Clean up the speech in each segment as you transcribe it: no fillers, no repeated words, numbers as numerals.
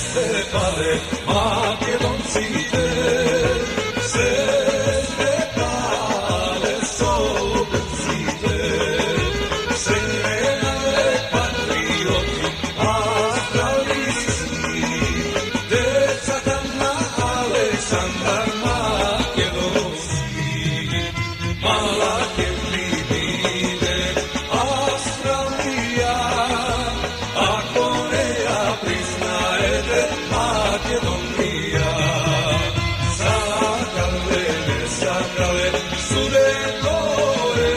stepale Makedoncite, se stepale Slovencite, Serenale patrioti Australijski, deca Dana Aleksandar Makedonski, mala Kefrimide Australija, a Koreja priznajete Makedonija. Sakale, nesakale, sude gore,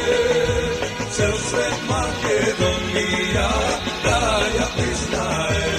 cel svet Makedonija da ja priznaje.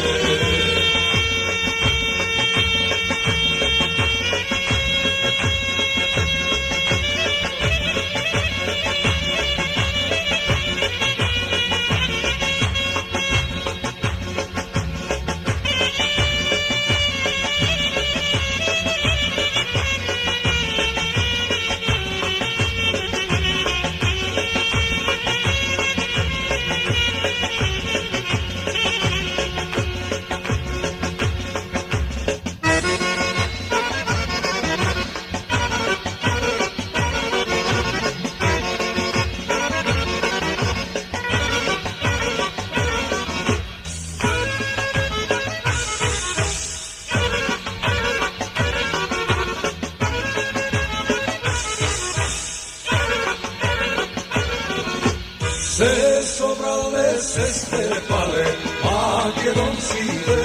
Se sobrale, se stepale, Makedoncite,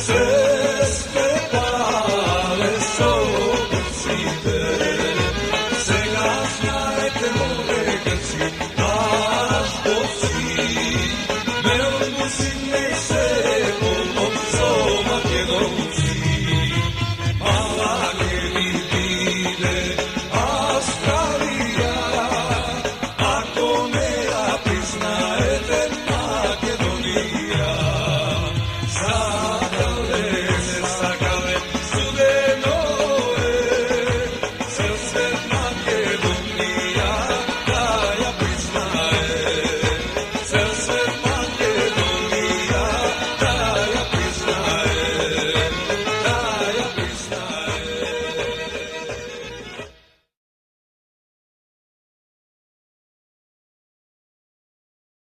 se stepale, Slovencite, se nasnajte more Grci,